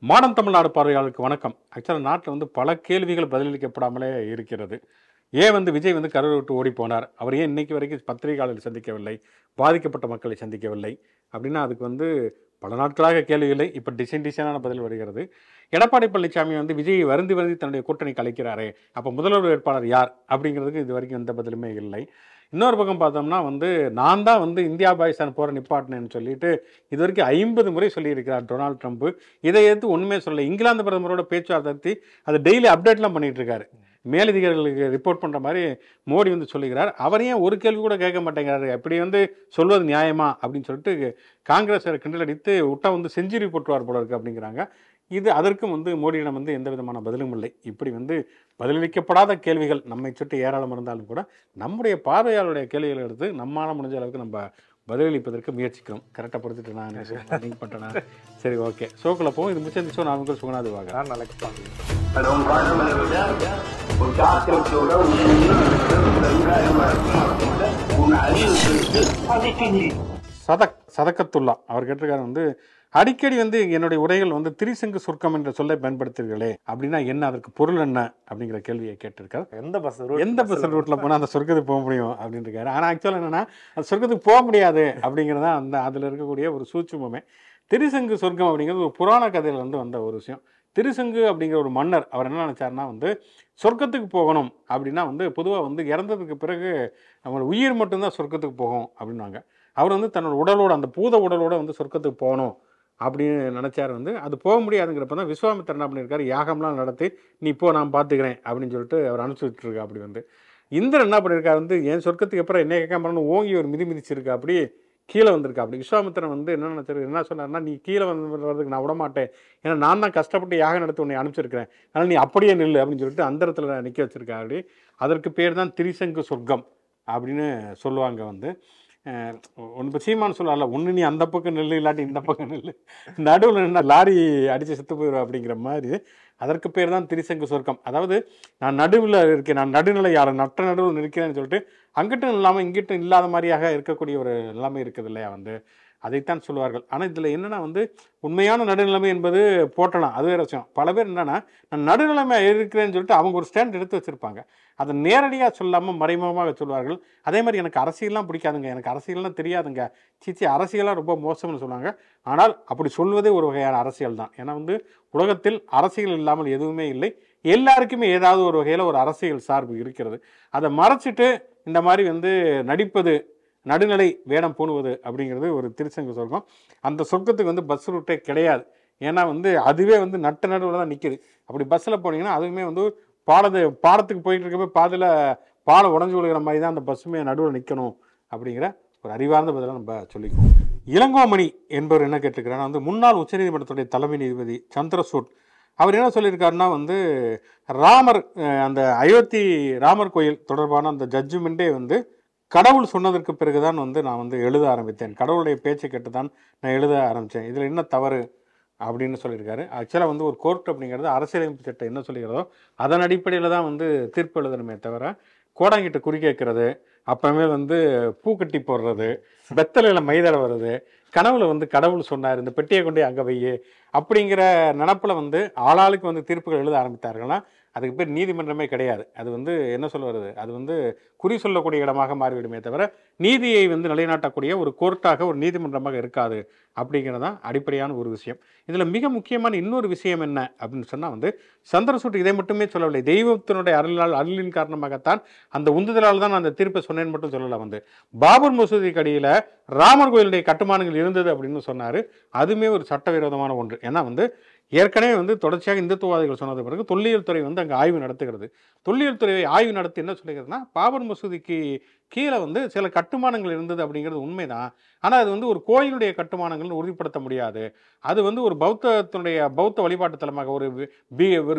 Modern Tamil Nadu பார்வையாளருக்கு வணக்கம். ஆக்சுவலாக நாட்டில் வந்து பல கேள்விகள் பதிலளிக்கப்படாமலே இருக்கிறது. ஏன் வந்து விஜய் வந்து கரூர் விட்டு ஓடி போனார்? அவர் ஏன் இன்னைக்கு வரைக்கும் பத்திரிகையாளர்களை சந்திக்கவில்லை? பாதிக்கப்பட்ட மக்களை சந்திக்கவில்லை? அப்படின்னா அதுக்கு வந்து பல நாட்களாக கேள்விகளை இப்போ டிசைனான பதில் வருகிறது. எடப்பாடி பழனிசாமி வந்து விஜயை வருந்தி வருந்தி தன்னுடைய கூட்டணி கலைக்கிறாரே, அப்போ முதல்வர் வேட்பாளர் யார் அப்படிங்கிறதுக்கு இது வரைக்கும் எந்த பதிலுமே இல்லை. இன்னொரு பக்கம் பார்த்தோம்னா வந்து நான் தான் வந்து இந்தியா பாகிஸ்தான் போகிற நிப்பாட்டினேன்னு சொல்லிட்டு இது வரைக்கும் 50 முறை சொல்லியிருக்கிறார் டொனால்டு ட்ரம்ப். இதை எடுத்து ஒன்றுமே சொல்லலை. இங்கிலாந்து பிரதமரோட பேச்சுவார்த்தை நடத்தி அதை டெய்லி அப்டேட்லாம் பண்ணிட்டு இருக்காரு. மேலதிகாரிகளுக்கு ரிப்போர்ட் பண்ணுற மாதிரி மோடி வந்து சொல்லுகிறார். அவரையும் ஒரு கேள்வி கூட கேட்க மாட்டேங்கிறாரு. அப்படி வந்து சொல்வது நியாயமா அப்படின்னு சொல்லிட்டு காங்கிரஸ் கிண்டல் அடித்து விட்டா வந்து செஞ்சுரி போட்டுவார் போல இருக்கு அப்படிங்கிறாங்க. இது அதற்கும் வந்து மோடியிடம் வந்து எந்த விதமான பதிலும் இல்லை. இப்படி வந்து பதிலளிக்கப்படாத கேள்விகள் நம்மை சுற்றி ஏராளம் இருந்தாலும் கூட நம்முடைய பார்வையாளருடைய கேள்விகளை எடுத்து நம்மளால் முடிஞ்ச அளவுக்கு நம்ம பதிலளிப்பதற்கு முயற்சிக்கிறோம். கரெக்டாக பொறுத்துட்டு நான் லிங்க் பண்ணிட்டேன்னா சரி, ஓகே. ஷோக்குள்ள போவோம். இது முடிச்ச ஷோ நான் உங்கள் சுகநாது வாங்க நாளைக்கு சதக்கத்துல்லா அவர் கேட்டிருக்காரு வந்து அடிக்கடி வந்து என்னுடைய உரைகள் வந்து திரிசங்கு சுருக்கம் என்ற சொல்லை பயன்படுத்துகிறீர்களே, அப்படின்னா என்ன, அதற்கு பொருள் என்ன அப்படிங்கிற கேள்வியை கேட்டிருக்காரு. எந்த பஸ் ரூட்ல போனால் அந்த சொர்க்கத்துக்கு போக முடியும் அப்படின்னு இருக்காரு. ஆனால் ஆக்சுவலாக என்னன்னா அந்த சொர்க்கத்துக்கு போக முடியாது அப்படிங்கிறது தான் அந்த அதில் இருக்கக்கூடிய ஒரு சூட்சுமமே. திரிசங்கு சொர்க்கம் அப்படிங்கிறது ஒரு புராண கதையில வந்து வந்த ஒரு விஷயம். திருசங்கு அப்படிங்கிற ஒரு மன்னர் அவர் என்ன நினைச்சாருன்னா வந்து சொர்க்கத்துக்கு போகணும் அப்படின்னா வந்து பொதுவாக வந்து இறந்ததுக்கு பிறகு அவங்களோட உயிர் மட்டும்தான் சொர்க்கத்துக்கு போகும் அப்படின்னாங்க. அவர் வந்து தன்னோட உடலோட அந்த பூத உடலோட வந்து சொர்க்கத்துக்கு போகணும் அப்படின்னு நினச்சார். வந்து அது போக முடியாதுங்கிறப்ப தான் விஸ்வாமித்திரன் என்ன பண்ணியிருக்காரு, யாகம்லாம் நடத்தி நீ இப்போ நான் பார்த்துக்கிறேன் அப்படின்னு சொல்லிட்டு அவர் அனுப்பிச்சி விட்டுருக்கா. அப்படி வந்து இந்திரன் என்ன பண்ணியிருக்காரு, வந்து என் சொர்க்கத்துக்கு அப்புறம் என்ன கேட்காம ஓங்கி ஒரு மிதிச்சிருக்கா, அப்படி கீழே வந்திருக்கா. அப்படி விஸ்வாமித்திரன் வந்து என்ன நினச்சாரு, என்ன சொன்னார்னா, நீ கீழே வர்றதுக்கு நான் விட மாட்டேன், ஏன்னா நான் தான் கஷ்டப்பட்டு யாகம் நடத்தி உன்னை அனுப்பிச்சிருக்கிறேன், அதனால் நீ அப்படியே நில்லு அப்படின்னு சொல்லிட்டு அந்தரத்தில் நிற்க வச்சிருக்கா. அப்படி அதற்கு பேர் தான் திரிசங்கு சொர்க்கம் அப்படின்னு சொல்லுவாங்க. வந்து ஒன்று இப்போ சீமானு சொல்லல, ஒன்று நீ அந்த பக்கம் நெல் இல்லாட்டி இந்த பக்கம் நெல், நடுவில் என்ன லாரி அடித்து செத்து போயிடும் அப்படிங்கிற மாதிரி அதற்கு பேர் தான் திரிசங்கு சொர்க்கம். அதாவது நான் நடுவில் இருக்கேன், நான் நடுநிலை யாரை நட்ட நடுவில் இருக்கிறேன்னு சொல்லிட்டு அங்கிட்டும் இல்லாமல் இங்கிட்டும் இல்லாத மாதிரியாக இருக்கக்கூடிய ஒரு நிலைமை இருக்குது இல்லையா, வந்து அதைத்தான் சொல்லுவார்கள். ஆனால் இதில் என்னென்னா வந்து உண்மையான நடுநிலைமை என்பது போட்டலாம், அது வேறு விஷயம். பல பேர் என்னென்னா நான் நடுநிலைமை இருக்கிறேன்னு சொல்லிட்டு அவங்க ஒரு ஸ்டாண்ட் எடுத்து வச்சுருப்பாங்க. அதை நேரடியாக சொல்லாமல் மறைமுகமாக சொல்லுவார்கள். அதே மாதிரி எனக்கு அரசியல்லாம் பிடிக்காதுங்க, எனக்கு அரசியல்லாம் தெரியாதுங்க, சீச்சி அரசியலாக ரொம்ப மோசம்னு சொல்லுவாங்க. ஆனால் அப்படி சொல்வதே ஒரு வகையான அரசியல் தான். ஏன்னா வந்து உலகத்தில் அரசியல் இல்லாமல் எதுவுமே இல்லை. எல்லாருக்குமே ஏதாவது ஒரு வகையில் ஒரு அரசியல் சார்பு இருக்கிறது. அதை மறைச்சிட்டு இந்த மாதிரி வந்து நடிப்பது, நடுநிலை வேடம் பூணுவது அப்படிங்கிறது ஒரு திருச்சங்கு சொர்க்கம். அந்த சொர்க்கத்துக்கு வந்து பஸ் ரூட்டே கிடையாது. ஏன்னா வந்து அதுவே வந்து நட்ட நடுவில் தான் நிற்கிது. அப்படி பஸ்ஸில் போனீங்கன்னா அதுவுமே வந்து பாடத்துக்கு போயிட்டு இருக்கப்போ பாலம் உடஞ்சி விழுகிற மாதிரி தான் அந்த பஸ்ஸுமே நடுவில் நிற்கணும் அப்படிங்கிற ஒரு அறிவார்ந்த பதிலாக நம்ம சொல்லிக்குவோம். இளங்கோமணி என்பவர் என்ன கேட்டிருக்கிறாருன்னா வந்து முன்னாள் உச்சநீதிமன்றத்துடைய தலைமை நீதிபதி சந்திரசூட் அவர் என்ன சொல்லியிருக்காருன்னா வந்து ராமர் அந்த அயோத்தி ராமர் கோயில் தொடர்பான அந்த ஜட்ஜ்மெண்ட்டே வந்து கடவுள் சொன்னதற்கு பிறகுதான் வந்து நான் வந்து எழுத ஆரம்பித்தேன், கடவுளுடைய பேச்சை கேட்டு தான் நான் எழுத ஆரம்பித்தேன், இதில் என்ன தவறு அப்படின்னு சொல்லியிருக்காரு. ஆக்சுவலாக வந்து ஒரு கோர்ட் அப்படிங்கிறது அரசியலமைப்பு சட்டம் என்ன சொல்லிக்கிறதோ அதன் அடிப்படையில் தான் வந்து தீர்ப்பு எழுதணுமே தவிர கோடாங்கிட்ட குறி கேட்கறது, அப்புறமே வந்து பூக்கட்டி போடுறது, வெத்தலையில் மைதலை வர்றது, கனவுல வந்து கடவுள் சொன்னார் இந்த பெட்டியை கொண்டே அங்கே வையே அப்படிங்கிற நினப்பில் வந்து ஆளாளுக்கு வந்து தீர்ப்புகள் எழுத ஆரம்பித்தார்கள்னா அதுக்கு பேர் நீதிமன்றமே கிடையாது. அது வந்து என்ன சொல்ல வருது, அது வந்து குறி சொல்லக்கூடிய இடமாக மாறிவிடுமே தவிர நீதியை வந்து நிலைநாட்டக்கூடிய ஒரு கோர்ட்டாக ஒரு நீதிமன்றமாக இருக்காது அப்படிங்கிறதான் அடிப்படையான ஒரு விஷயம். இதில் மிக முக்கியமான இன்னொரு விஷயம் என்ன அப்படின்னு சொன்னால் வந்து சந்திரசூட் இதை மட்டுமே சொல்லவில்லை, தெய்வத்தினுடைய அருளின் காரணமாகத்தான் அந்த உந்துதலால் தான் அந்த தீர்ப்பை சொன்னேன்னு மட்டும் சொல்லலை. வந்து பாபர் மசூதிக்கு அடியில் ராமர் கோயிலுடைய கட்டுமானங்கள் இருந்தது அப்படின்னு சொன்னார். அதுவுமே ஒரு சட்டவிரோதமான ஒன்று. ஏன்னா வந்து ஏற்கனவே வந்து தொடர்ச்சியாக இந்துத்துவாதிகள் சொன்னது பிறகு தொல்லியல் துறை வந்து அங்கே ஆய்வு நடத்துகிறது. தொல்லியல் துறை ஆய்வு நடத்தி என்ன சொல்லுகிறதுனா பாபர் மசூதிக்கு கீழே வந்து சில கட்டுமானங்கள் இருந்தது அப்படிங்கிறது உண்மைதான். ஆனால் அது வந்து ஒரு கோயிலுடைய கட்டுமானங்கள்னு உறுதிப்படுத்த முடியாது. அது வந்து ஒரு பௌத்த வழிபாட்டு தலமாக ஒரு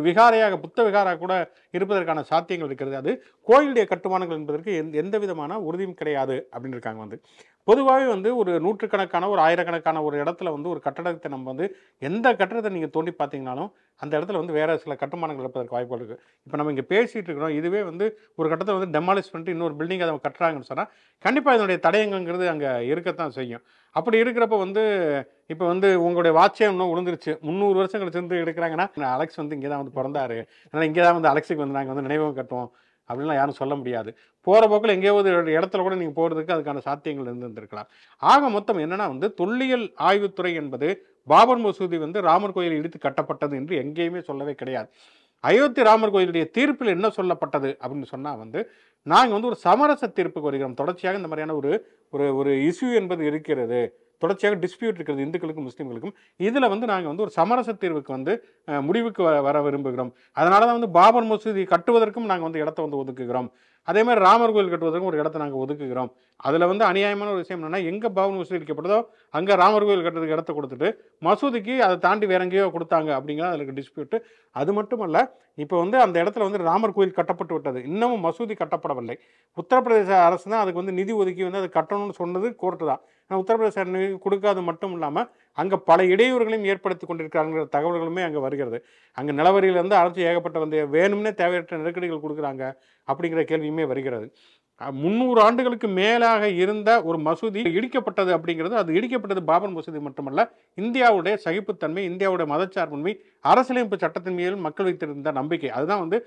விகாரையாக புத்த விகாராக கூட இருப்பதற்கான சாத்தியங்கள் இருக்கிறது. அது கோயிலுடைய கட்டுமானங்கள் என்பதற்கு எந்த விதமான உறுதியும் கிடையாது அப்படின்னு இருக்காங்க. வந்து பொதுவாகவே வந்து ஒரு நூற்றுக்கணக்கான ஒரு ஆயிரக்கணக்கான ஒரு இடத்துல வந்து ஒரு கட்டடத்தை நம்ம வந்து எந்த கட்டடத்தை நீங்கள் தோண்டி பார்த்தீங்கன்னாலும் அந்த இடத்துல வந்து வேறு சில கட்டுமானங்கள் இருப்பதற்கு வாய்ப்புகள் இருக்குது. இப்போ நம்ம இங்கே பேசிகிட்டு இருக்கிறோம், இதுவே வந்து ஒரு கட்டத்தில் வந்து டெமாலிஷ் பண்ணிட்டு இன்னொரு பில்டிங் அதை கட்டுறாங்கன்னு சொன்னால் கண்டிப்பாக இதனுடைய தடயங்கிறது அங்கே இருக்கத்தான் செய்யும். அப்படி இருக்கிறப்ப வந்து இப்போ வந்து உங்களுடைய வாட்சே இன்னும் விழுந்துருச்சு, 300 வருஷம் கழிச்சு வந்து எடுக்கிறாங்கன்னா அலெக்ஸ் வந்து இங்கே தான் வந்து பிறந்தாரு, அதனால் இங்கே தான் வந்து அலெக்ஸுக்கு வந்து நாங்கள் வந்து நினைவகம் கட்டுவோம் அப்படின்லாம் யாரும் சொல்ல முடியாது. போகிற போக்கில் எங்கேயாவது இடத்துல கூட நீங்கள் போகிறதுக்கு அதுக்கான சாத்தியங்கள் இருந்திருக்கலாம். ஆக மொத்தம் என்னென்னா வந்து தொல்லியல் ஆய்வுத்துறை என்பது பாபர் மசூதி வந்து ராமர் கோயில் இடித்து கட்டப்பட்டது என்று எங்கேயுமே சொல்லவே கிடையாது. அயோத்தி ராமர் கோயிலுடைய தீர்ப்பில் என்ன சொல்லப்பட்டது அப்படின்னு சொன்னால் வந்து நாங்கள் வந்து ஒரு சமரச தீர்ப்புக்கு வருகிறோம். தொடர்ச்சியாக இந்த மாதிரியான ஒரு ஒரு இஷ்யூ என்பது இருக்கிறது, தொடர்ச்சியாக டிஸ்பியூட் இருக்கிறது இந்துக்களுக்கும் முஸ்லீம்களுக்கும். இதில் வந்து நாங்கள் வந்து ஒரு சமரச தீர்வுக்கு வந்து முடிவுக்கு வர விரும்புகிறோம். அதனால தான் வந்து பாபர் மசூதி கட்டுவதற்கும் நாங்கள் வந்து இடத்த வந்து ஒதுக்குகிறோம். அதே மாதிரி ராமர் கோயில் கட்டுவதற்கும் ஒரு இடத்த நாங்கள் ஒதுக்குகிறோம். அதில் வந்து அநியாயமான ஒரு விஷயம் என்னென்னா, எங்கே பாபர் மசூதி இடிக்கப்பட்டதோ அங்கே ராமர் கோயில் கட்டுறதுக்கு இடத்த கொடுத்துட்டு மசூதிக்கு அதை தாண்டி வேற எங்கேயோ கொடுத்தாங்க அப்படிங்கிறது அதுக்கு டிஸ்பியூட்டு. அது மட்டுமல்ல, இப்போ வந்து அந்த இடத்துல வந்து ராமர் கோயில் கட்டப்பட்டு விட்டது, இன்னமும் மசூதி கட்டப்படவில்லை. உத்தரப்பிரதேச அரசு தான் அதுக்கு வந்து நிதி ஒதுக்கி வந்து அதை கட்டணும்னு சொன்னது கோர்ட்டு தான். ஆனால் உத்தரப்பிரதேச நிதி கொடுக்காது மட்டும் இல்லாமல் அங்கே பல இடையூறுகளையும் ஏற்படுத்தி கொண்டிருக்கிறாங்கிற தகவல்களுமே அங்கே வருகிறது. அங்கே நிலவரியிலேருந்து அரசு ஏகப்பட்ட வந்து வேணும்னே தேவையற்ற நெருக்கடிகள் கொடுக்குறாங்க அப்படிங்கிற கேள்வியுமே வருகிறது. 300 ஆண்டுகளுக்கு மேலாக இருந்த ஒரு மசூதி இடிக்கப்பட்டது அப்படிங்கிறது, அது இடிக்கப்பட்டது பாபர் மசூதி மட்டுமல்ல, இந்தியாவுடைய சகிப்புத்தன்மை, இந்தியாவுடைய மதச்சார்பின்மை, அரசியலமைப்பு சட்டத்தின் மீது மக்கள் வைத்திருந்த நம்பிக்கை, அதுதான் வந்து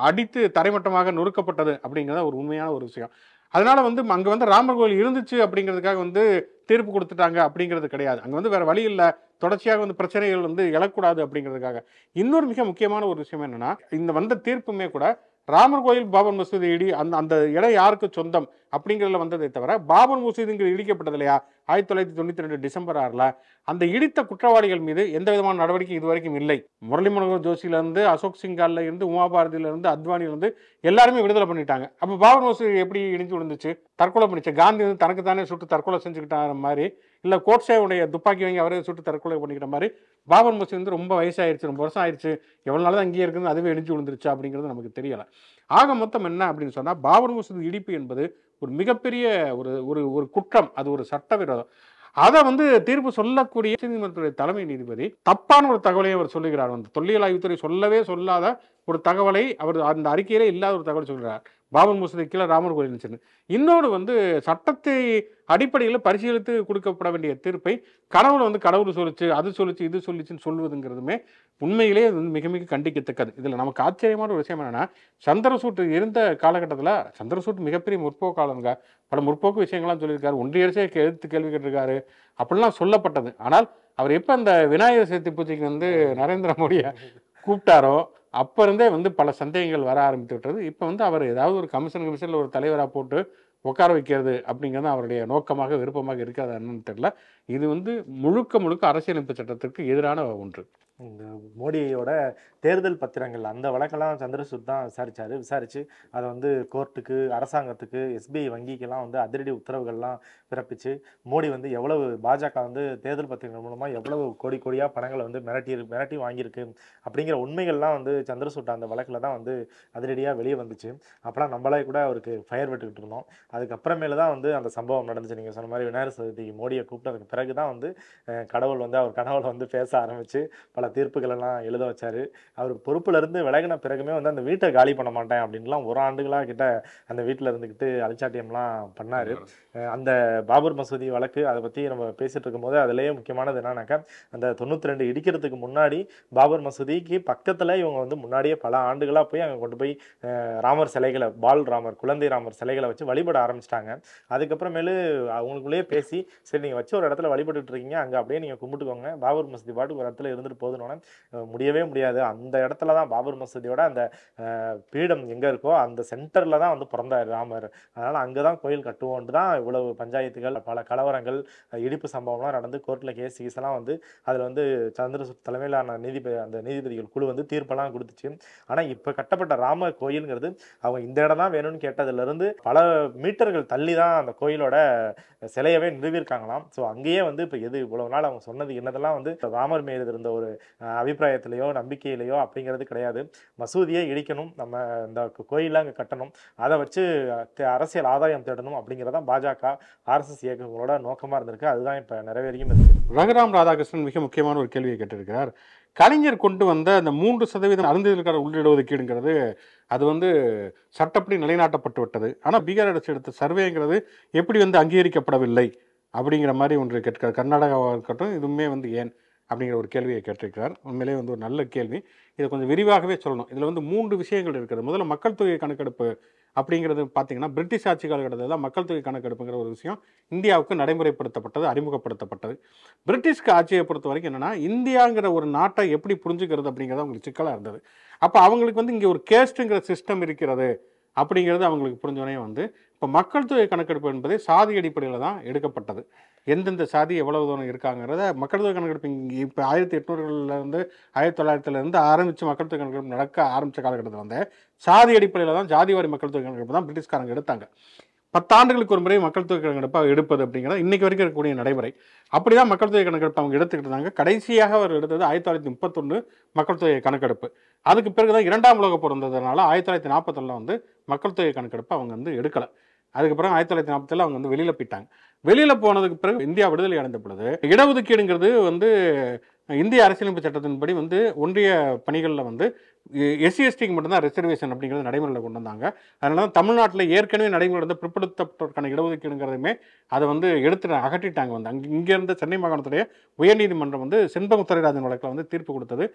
அடித்து தரைமட்டமாக நொறுக்கப்பட்டது அப்படிங்கிறத ஒரு உண்மையான ஒரு விஷயம். அதனால வந்து அங்கே வந்து ராமர் கோயில் இருந்துச்சு அப்படிங்கிறதுக்காக வந்து தீர்ப்பு கொடுத்துட்டாங்க அப்படிங்கிறது கிடையாது. அங்கே வந்து வேற வழி இல்லை, தொடர்ச்சியாக வந்து பிரச்சனைகள் வந்து எழக்கூடாது அப்படிங்கிறதுக்காக. இன்னொரு மிக முக்கியமான ஒரு விஷயம் என்னன்னா, இந்த வந்த தீர்ப்புமே கூட ராமர் கோயில் பாபர் மசூதி அந்த இடம் யாருக்கு சொந்தம் அப்படிங்கிறதுல வந்ததை தவிர, பாபர் மசூதிங்கிறது இடிக்கப்பட்டது இல்லையா 1992 டிசம்பர் 6 அந்த இடித்த குற்றவாளிகள் மீது எந்த விதமான நடவடிக்கை இதுவரைக்கும் இல்லை. முரளி மனோகர் ஜோஷியிலேருந்து, அசோக் சிங்கால்ல இருந்து, உமாபாரதியிலேருந்து, அத்வானியிலேருந்து எல்லாருமே விடுதலை பண்ணிட்டாங்க. அப்போ பாபர் மசூதி எப்படி இடிஞ்சு விழுந்துச்சு? தற்கொலை பண்ணிச்சு. காந்தி வந்து தனக்கு தானே சுட்டு தற்கொலை செஞ்சுக்கிட்ட மாதிரி, இல்லை கோட்சேவுடைய துப்பாக்கி வாங்கி அவரே சுட்டு தற்கொலை பண்ணிக்கிட்ட மாதிரி, பாபர் மசூதி வந்து ரொம்ப வயசாயிருச்சு, ரொம்ப வருஷம் ஆயிடுச்சு, எவ்வளோ நாள் தான் இங்கேயே இருக்குன்னு அதுவே இடிஞ்சு விழுந்துருச்சு அப்படிங்கிறது நமக்கு தெரியலை. ஆக மொத்தம் என்ன அப்படின்னு சொன்னால், பாபர் மசூதி இடிப்பு என்பது ஒரு மிகப்பெரிய ஒரு குற்றம், அது ஒரு சட்டவிரோதம். அதை வந்து தீர்ப்பு சொல்லக்கூடிய நீதிமன்றத்துடைய தலைமை நீதிபதி தப்பான ஒரு தகவலை அவர் சொல்லுகிறார். வந்து தொல்லியல் ஆய்வுத்துறை சொல்லவே சொல்லாத ஒரு தகவலை அவர் அந்த அறிக்கையிலே இல்லாத ஒரு தகவல் சொல்கிறார். பாபர் மசூதி கீழே ராமர் கோயில் இருந்துச்சுன்னு. இன்னொரு வந்து சட்டத்தை அடிப்படையில் பரிசீலித்து கொடுக்கப்பட வேண்டிய தீர்ப்பை கடவுள் வந்து கடவுள் சொல்லிச்சு, அது சொல்லிச்சு, இது சொல்லிச்சுன்னு சொல்வதுங்கிறதுமே உண்மையிலேயே வந்து மிக மிக கண்டிக்கத்தக்கது. இதில் நமக்கு ஆச்சரியமான ஒரு விஷயம் என்னென்னா, சந்திரசூட் இருந்த காலகட்டத்தில் சந்திரசூட் மிகப்பெரிய முற்போக்காளருங்க, பல முற்போக்கு விஷயங்கள்லாம் சொல்லியிருக்காரு, ஒன்றிய அரசே எதிர்த்து கேள்வி கேட்டிருக்காரு அப்படிலாம் சொல்லப்பட்டது. ஆனால் அவர் எப்போ அந்த விநாயகர் சதுர்த்தி பூஜைக்கு வந்து நரேந்திர மோடியை கூப்பிட்டாரோ அப்போ இருந்தே வந்து பல சந்தேகங்கள் வர ஆரம்பித்து விட்டது. இப்போ வந்து அவர் ஏதாவது ஒரு கமிஷனில் ஒரு தலைவராக போட்டு உட்கார வைக்கிறது அப்படிங்கிறது அவருடைய நோக்கமாக விருப்பமாக இருக்காது என்னன்னு தெரியல. இது வந்து முழுக்க அரசியலமைப்பு சட்டத்திற்கு எதிரான ஒன்று. இந்த மோடியோட தேர்தல் பத்திரங்கள் அந்த வழக்கெல்லாம் சந்திரசூட் தான் விசாரித்து அதை வந்து கோர்ட்டுக்கு, அரசாங்கத்துக்கு, எஸ்பிஐ வங்கிக்கெல்லாம் வந்து அதிரடி உத்தரவுகள்லாம் பிறப்பிச்சு மோடி வந்து எவ்வளவு பாஜக வந்து தேர்தல் பத்திரங்கள் மூலமாக எவ்வளவு கோடியாக பணங்களை வந்து மிரட்டி வாங்கியிருக்கு அப்படிங்கிற உண்மைகள்லாம் வந்து சந்திரசூட் அந்த வழக்கில் தான் வந்து அதிரடியாக வெளியே வந்துச்சு. அப்போலாம் நம்மளே கூட அவருக்கு ஃபயர் விட்டுக்கிட்டு இருந்தோம். அதுக்கப்புறமேல தான் வந்து அந்த சம்பவம் நடந்துச்சு. நீங்கள் சொன்ன மாதிரி விநாயகர் சதுர்த்திக்கு மோடியை கூப்பிட்டதுக்கு பிறகு தான் வந்து கடவுள் வந்து அவர் கனவுல வந்து பேச ஆரம்பித்து பல தீர்ப்புகள் எல்லாம் எழுத வச்சாரு. அவர் பொறுப்புல இருந்து விலகின பிறகுமே வந்து அந்த வீட்டை காலி பண்ண மாட்டேன் அப்படின்லாம் ஒரு ஆண்டுகளா கிட்ட அந்த வீட்டில் இருந்துக்கிட்டு அலிச்சாட்டியம்லாம் பண்ணாரு. அந்த பாபர் மசூதி வழக்கு அதை பற்றி நம்ம பேசிட்டு இருக்கும்போது அதுலேயே முக்கியமானது என்னன்னாக்கா, அந்த 92 இடிக்கிறதுக்கு முன்னாடி பாபர் மசூதிக்கு பக்கத்தில் இவங்க வந்து முன்னாடியே பல ஆண்டுகளாக போய் அங்கே கொண்டு போய் ராமர் சிலைகளை, பால் ராமர், குழந்தை ராமர் சிலைகளை வச்சு வழிபட ஆரம்பிச்சிட்டாங்க. அதுக்கப்புறமேலு அவங்களுக்குள்ளேயே பேசி, சரி நீங்கள் வச்சு ஒரு இடத்துல வழிபட்டு இருக்கீங்க, அங்கே அப்படியே நீங்கள் கும்பிட்டுக்கோங்க, பாபர் மசூதி பாட்டுக்கு ஒரு இடத்துல இருந்துட்டு போதுன்னு முடியவே முடியாது. அந்த இடத்துல தான் பாபர் மசூதியோட அந்த பீடம் எங்கே இருக்கோ அந்த சென்டரில் தான் வந்து பிறந்தார் ராமர். அதனால் அங்கே தான் கோயில் கட்டுவோன்ட்டு தான் இவ்வளவு பஞ்சாயத்துகள், பல கலவரங்கள், இடிப்பு சம்பவம்லாம் நடந்து கோர்ட்டில் கேஸ் எல்லாம் வந்து அதில் வந்து சந்திரசூட் தலைமையிலான அந்த நீதிபதிகள் குழு வந்து தீர்ப்பெல்லாம் கொடுத்துச்சு. ஆனால் இப்போ கட்டப்பட்ட ராமர் கோயிலுங்கிறது அவங்க இந்த இடம் தான் வேணும்னு கேட்டதுலேருந்து பல மீட்டர்கள் தள்ளி தான் அந்த கோயிலோட சிலையவே நிறுவியிருக்காங்களாம். ஸோ அங்கேயே வந்து இப்போ எது இவ்வளவு நாள் அவங்க சொன்னது என்னதெல்லாம் வந்து ராமர் மீது இருந்த ஒரு அபிப்பிராயத்திலேயோ நம்பிக்கையிலையோ அப்படிங்கிறது கிடையாது. மசூதியை இடிக்கணும், நம்ம இந்த கோயிலாம் அங்கே கட்டணும், அதை வச்சு அரசியல் ஆதாயம் தேடணும் அப்படிங்கிறதான் பாஜக RSS இயக்கங்களோட நோக்கமாக இருந்திருக்கு. அதுதான் இப்போ நிறைவேறியும் இருக்கு. ரகுராம் ராதாகிருஷ்ணன் மிக முக்கியமான ஒரு கேள்வியை கேட்டிருக்கிறார். கலைஞர் கொண்டு வந்த அந்த 3% அருந்ததியர்களுக்கான உள்ளிடஒதுக்கீடுங்கிறது அது வந்து சட்டப்படி நிலைநாட்டப்பட்டு விட்டது. ஆனால் பீகார் அரசு எடுத்த சர்வேங்கிறது எப்படி வந்து அங்கீகரிக்கப்படவில்லை அப்படிங்கிற மாதிரி ஒன்று கேட்கிறார். கர்நாடகாவாக இருக்கட்டும், இதுவுமே வந்து ஏன் அப்படிங்கிற ஒரு கேள்வியை கேட்டிருக்கிறார். உண்மையிலே வந்து ஒரு நல்ல கேள்வி. இதை கொஞ்சம் விரிவாகவே சொல்லணும். இதில் வந்து 3 விஷயங்கள் இருக்குது. முதல்ல மக்கள் தொகை கணக்கெடுப்பு அப்படிங்கிறது பார்த்தீங்கன்னா, பிரிட்டிஷ் ஆட்சி காலகட்டத்தில் தான் மக்கள் தொகை கணக்கெடுப்புங்கிற ஒரு விஷயம் இந்தியாவுக்கு நடைமுறைப்படுத்தப்பட்டது, அறிமுகப்படுத்தப்பட்டது. பிரிட்டிஷ்க்கு ஆட்சியை பொறுத்த வரைக்கும் என்னென்னா, இந்தியாங்கிற ஒரு நாட்டை எப்படி புரிஞ்சுக்கிறது அப்படிங்கிறது அவங்களுக்கு சிக்கலாக இருந்தது. அப்போ அவங்களுக்கு வந்து இங்கே ஒரு கேஸ்ட்டுங்கிற சிஸ்டம் இருக்கிறது அப்படிங்கிறது அவங்களுக்கு புரிஞ்சோடனே வந்து இப்போ மக்கள் தொகை கணக்கெடுப்பு என்பது சாதி அடிப்படையில் தான் எடுக்கப்பட்டது. எந்தெந்த சாதி எவ்வளவு தூரம் இருக்காங்கிறத மக்கள் தொகை கணக்கெடுப்பு இப்போ 1800களிலிருந்து 1900லேருந்து ஆரம்பித்து மக்கள் தொகை கணக்கெடுப்பு நடக்க ஆரம்பித்த காலகட்டத்தில் வந்து சாதி அடிப்படையில் தான் ஜாதிவாரி மக்கள் தொகை கணக்கெடுப்பு தான் பிரிட்டிஷ்காரங்க எடுத்தாங்க. 10 ஆண்டுகளுக்கு ஒரு முறை மக்கள் தொகை கணக்கெடுப்பாக எடுப்பது அப்படிங்கிறது இன்றைக்கு வரைக்கும் இருக்கக்கூடிய நடைமுறை. அப்படி தான் மக்கள் தொகை கணக்கெடுப்பு அவங்க எடுத்துக்கிட்டு இருந்தாங்க. கடைசியாக அவர் எடுத்தது 1931 மக்கள் தொகை கணக்கெடுப்பு. அதுக்கு பிறகு தான் 2ஆம் உலகப் போர் வந்ததுனால 1941 வந்து மக்கள் தொகை கணக்கெடுப்பு அவங்க வந்து எடுக்கலை. அதுக்கப்புறம் 1947 அவங்க வந்து வெளியில் போயிட்டாங்க. வெளியில் போனதுக்கு பிறகு இந்தியா விடுதலை அடைந்த பொழுது இடஒதுக்கீடுங்கிறது வந்து இந்திய அரசியலமைப்பு சட்டத்தின்படி வந்து ஒன்றிய பணிகளில் வந்து SC/STக்கு மட்டும்தான் ரிசர்வேஷன் அப்படிங்கிறது நடைமுறையில் கொண்டு வந்தாங்க. அதனால தான் தமிழ்நாட்டில் ஏற்கனவே நடைமுறை இருந்த பிற்படுத்தப்பட்டோருக்கான இடஒதுக்கீடுங்கிறதுமே அதை வந்து அகற்றிட்டாங்க. வந்து இங்கே இருந்த சென்னை மாகாணத்துடைய உயர்நீதிமன்றம் வந்து செண்பகம் துரைராஜன் வழக்கில் வந்து தீர்ப்பு கொடுத்தது.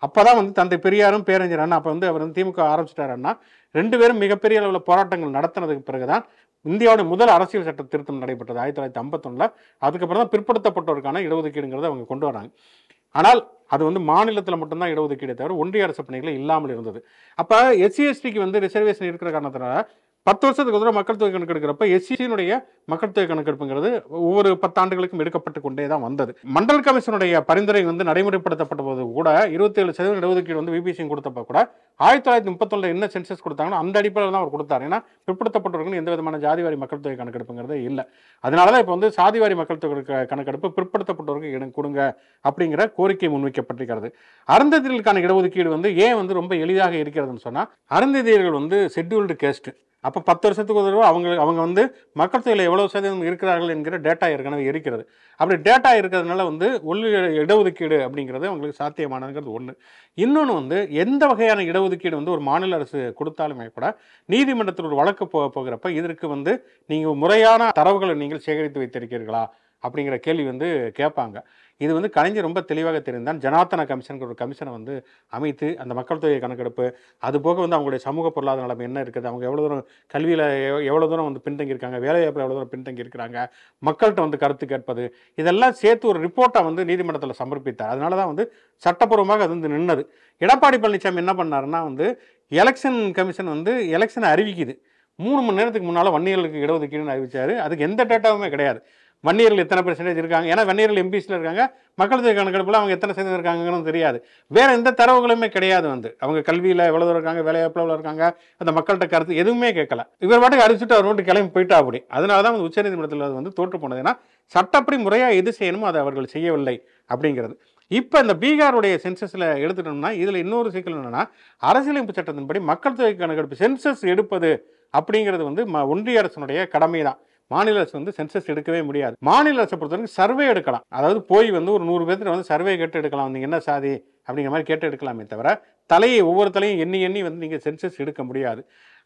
அப்போ தான் வந்து தந்தை பெரியாரும் பேரறிஞர் அண்ணா அப்போ வந்து அவர் வந்து திமுக ஆரம்பிச்சிட்டாருன்னா 2 பேரும் மிகப்பெரிய அளவில் போராட்டங்கள் நடத்தினதுக்கு பிறகுதான் இந்தியாவோட முதல் அரசியல் சட்ட திருத்தம் நடைபெற்றது 1951. அதுக்கப்புறம் தான் பிற்படுத்தப்பட்டோருக்கான இடஒதுக்கீடுங்கிறத அவங்க கொண்டு வராங்க. ஆனால் அது வந்து மாநிலத்தில் மட்டும்தான் இடஒதுக்கீடு தவிர ஒன்றிய அரசு பணிகளில் இல்லாமல் இருந்தது. அப்போ SC/STக்கு வந்து ரிசர்வேஷன் இருக்கிற காரணத்தினால 10 வருஷத்துக்கு ஒரு மக்கள் தொகை கணக்கெடுக்கிறப்ப SC-னுடைய மக்கள் தொகை கணக்கெடுப்புங்கிறது ஒவ்வொரு 10 ஆண்டுகளுக்கும் எடுக்கப்பட்டு கொண்டே தான் வந்தது. மண்டல் கமிஷனுடைய பரிந்துரை வந்து நடைமுறைப்படுத்தப்பட்ட போது கூட 27% இடஒதுக்கீடு வந்து VP சிங் கொடுத்தப்ப கூட 1931 என்ன சென்சஸ் கொடுத்தாங்கன்னா அந்த அடிப்படையில் தான் அவர் கொடுத்தார். ஏன்னா பிற்படுத்தப்பட்டவர்கள் எந்த விதமான ஜாதிவாரி மக்கள் தொகை கணக்கெடுப்புங்கிறதே இல்லை. அதனால தான் இப்போ வந்து சாதிவாரி மக்கள் தொகை கணக்கெடுப்பு பிற்படுத்தப்பட்டவருக்கு கொடுங்க அப்படிங்கிற கோரிக்கை முன்வைக்கப்பட்டிருக்கிறது. அருந்ததியர்களுக்கான இடஒதுக்கீடு வந்து ஏன் வந்து ரொம்ப எளிதாக இருக்கிறதுன்னு சொன்னால், அருந்ததியர்கள் வந்து ஷெட்யூல்டு கேஸ்ட். அப்போ 10 வருஷத்துக்கு ஒரு தடவை அவங்க வந்து மக்கள் தொகையில் எவ்வளோ சதவீதம் இருக்கிறார்கள் என்கிற டேட்டா ஏற்கனவே இருக்கிறது. அப்படி டேட்டா இருக்கிறதுனால வந்து இடஒதுக்கீடு அப்படிங்கிறது அவங்களுக்கு சாத்தியமானதுங்கிறது ஒன்று. இன்னொன்று வந்து எந்த வகையான இடஒதுக்கீடு வந்து ஒரு மாநில அரசு கொடுத்தாலுமே கூட நீதிமன்றத்தில் ஒரு வழக்கு போகிறப்ப இதற்கு வந்து நீங்கள் முறையான தரவுகளை நீங்கள் சேகரித்து வைத்திருக்கிறீர்களா அப்படிங்கிற கேள்வி வந்து கேட்பாங்க. இது வந்து கலைஞர் ரொம்ப தெளிவாக தெரிந்தான். ஜனார்த்தன கமிஷனுங்கிற ஒரு கமிஷனை வந்து அமைத்து அந்த மக்கள் தொகை கணக்கெடுப்பு, அதுபோக வந்து அவங்களுடைய சமூக பொருளாதார நிலைமை என்ன இருக்குது, அவங்க எவ்வளோ தூரம் கல்வியில் எவ்வளோ தூரம் வந்து பின்தங்கியிருக்காங்க, வேலைவாய்ப்பில் எவ்வளோ தூரம் பின்தங்கியிருக்கிறாங்க, மக்கள்கிட்ட வந்து கருத்து கேட்பது, இதெல்லாம் சேர்த்து ஒரு ரிப்போர்ட்டை வந்து நீதிமன்றத்தில் சமர்ப்பித்தார். அதனால தான் வந்து சட்டப்பூர்வமாக அது வந்து நின்னது. எடப்பாடி பழனிசாமி என்ன பண்ணாருன்னா வந்து எலெக்ஷன் கமிஷன் வந்து எலெக்ஷனை அறிவிக்குது. 3 மணி நேரத்துக்கு முன்னால் வன்னியர்களுக்கு இடஒதுக்கீடுன்னு அறிவிச்சார். அதுக்கு எந்த டேட்டாவுமே கிடையாது. வன்னியர்கள் எத்தனை % இருக்காங்க, ஏன்னா வன்னியர்கள் MPஸில் இருக்காங்க, மக்கள் தொகை கணக்கெடுப்பில் அவங்க எத்தனை சதவீதம் இருக்காங்கன்னு தெரியாது. வேறு எந்த தரவுகளுமே கிடையாது. வந்து அவங்க கல்வியில் எவ்வளோ தூரம் இருக்காங்க, வேலைவாய்ப்பில் எவ்வளோ இருக்காங்க, அந்த மக்கள்கிட்ட கருத்து எதுவுமே கேட்கல. இவர் பாட்டுக்கு அடிச்சுட்டு அவர் மட்டும் கிளம்பி போயிட்டா. அப்படி அதனால தான் வந்து உச்சநீதிமன்றத்தில் அது வந்து தோற்று போனது. ஏன்னா சட்டப்படி முறையாக எது செய்யணுமோ அதை அவர்கள் செய்யவில்லை அப்படிங்கிறது. இப்போ இந்த பீகாருடைய சென்சஸில் எடுத்துட்டோம்னா இதில் இன்னொரு சிக்கல் என்னென்னா, அரசியலமைப்பு சட்டத்தின்படி மக்கள் தொகை கணக்கெடுப்பு சென்சஸ் எடுப்பது அப்படிங்கிறது வந்து ஒன்றிய அரசினுடைய கடமை தான். மாநில அரசு வந்து சென்சஸ் எடுக்கவே முடியாது. மாநில அரசை பொறுத்தவரைக்கும் சர்வே எடுக்கலாம். அதாவது போய் வந்து ஒரு 100 பேர்த்து வந்து சர்வே கேட்டு எடுக்கலாம். நீங்கள் என்ன சாதி அப்படிங்கிற மாதிரி கேட்டு எடுக்கலாமே தவிர ஒவ்வொரு தலையும் எண்ணி வந்து நீங்கள் சென்சஸ் எடுக்க முடியாது.